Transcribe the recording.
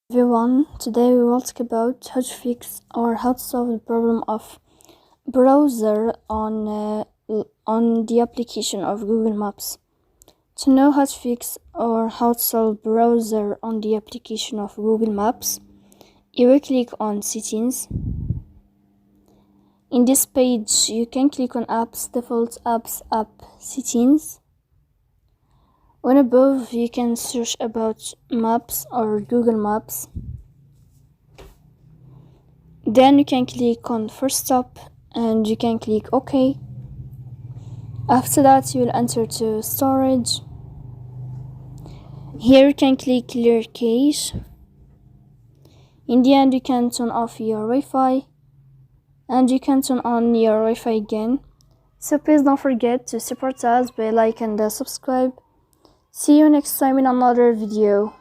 Everyone, today we will talk about how to fix or how to solve the problem of browser on the application of Google Maps. To know how to fix or how to solve browser on the application of Google Maps, you will click on Settings. In this page, you can click on Apps, Default Apps, App Settings. When above, you can search about Maps or Google Maps. Then you can click on First Stop and you can click OK. After that, you will enter to Storage. Here you can click Clear Cache. In the end, you can turn off your Wi-Fi and you can turn on your Wi-Fi again. So please don't forget to support us by like and subscribe. See you next time in another video.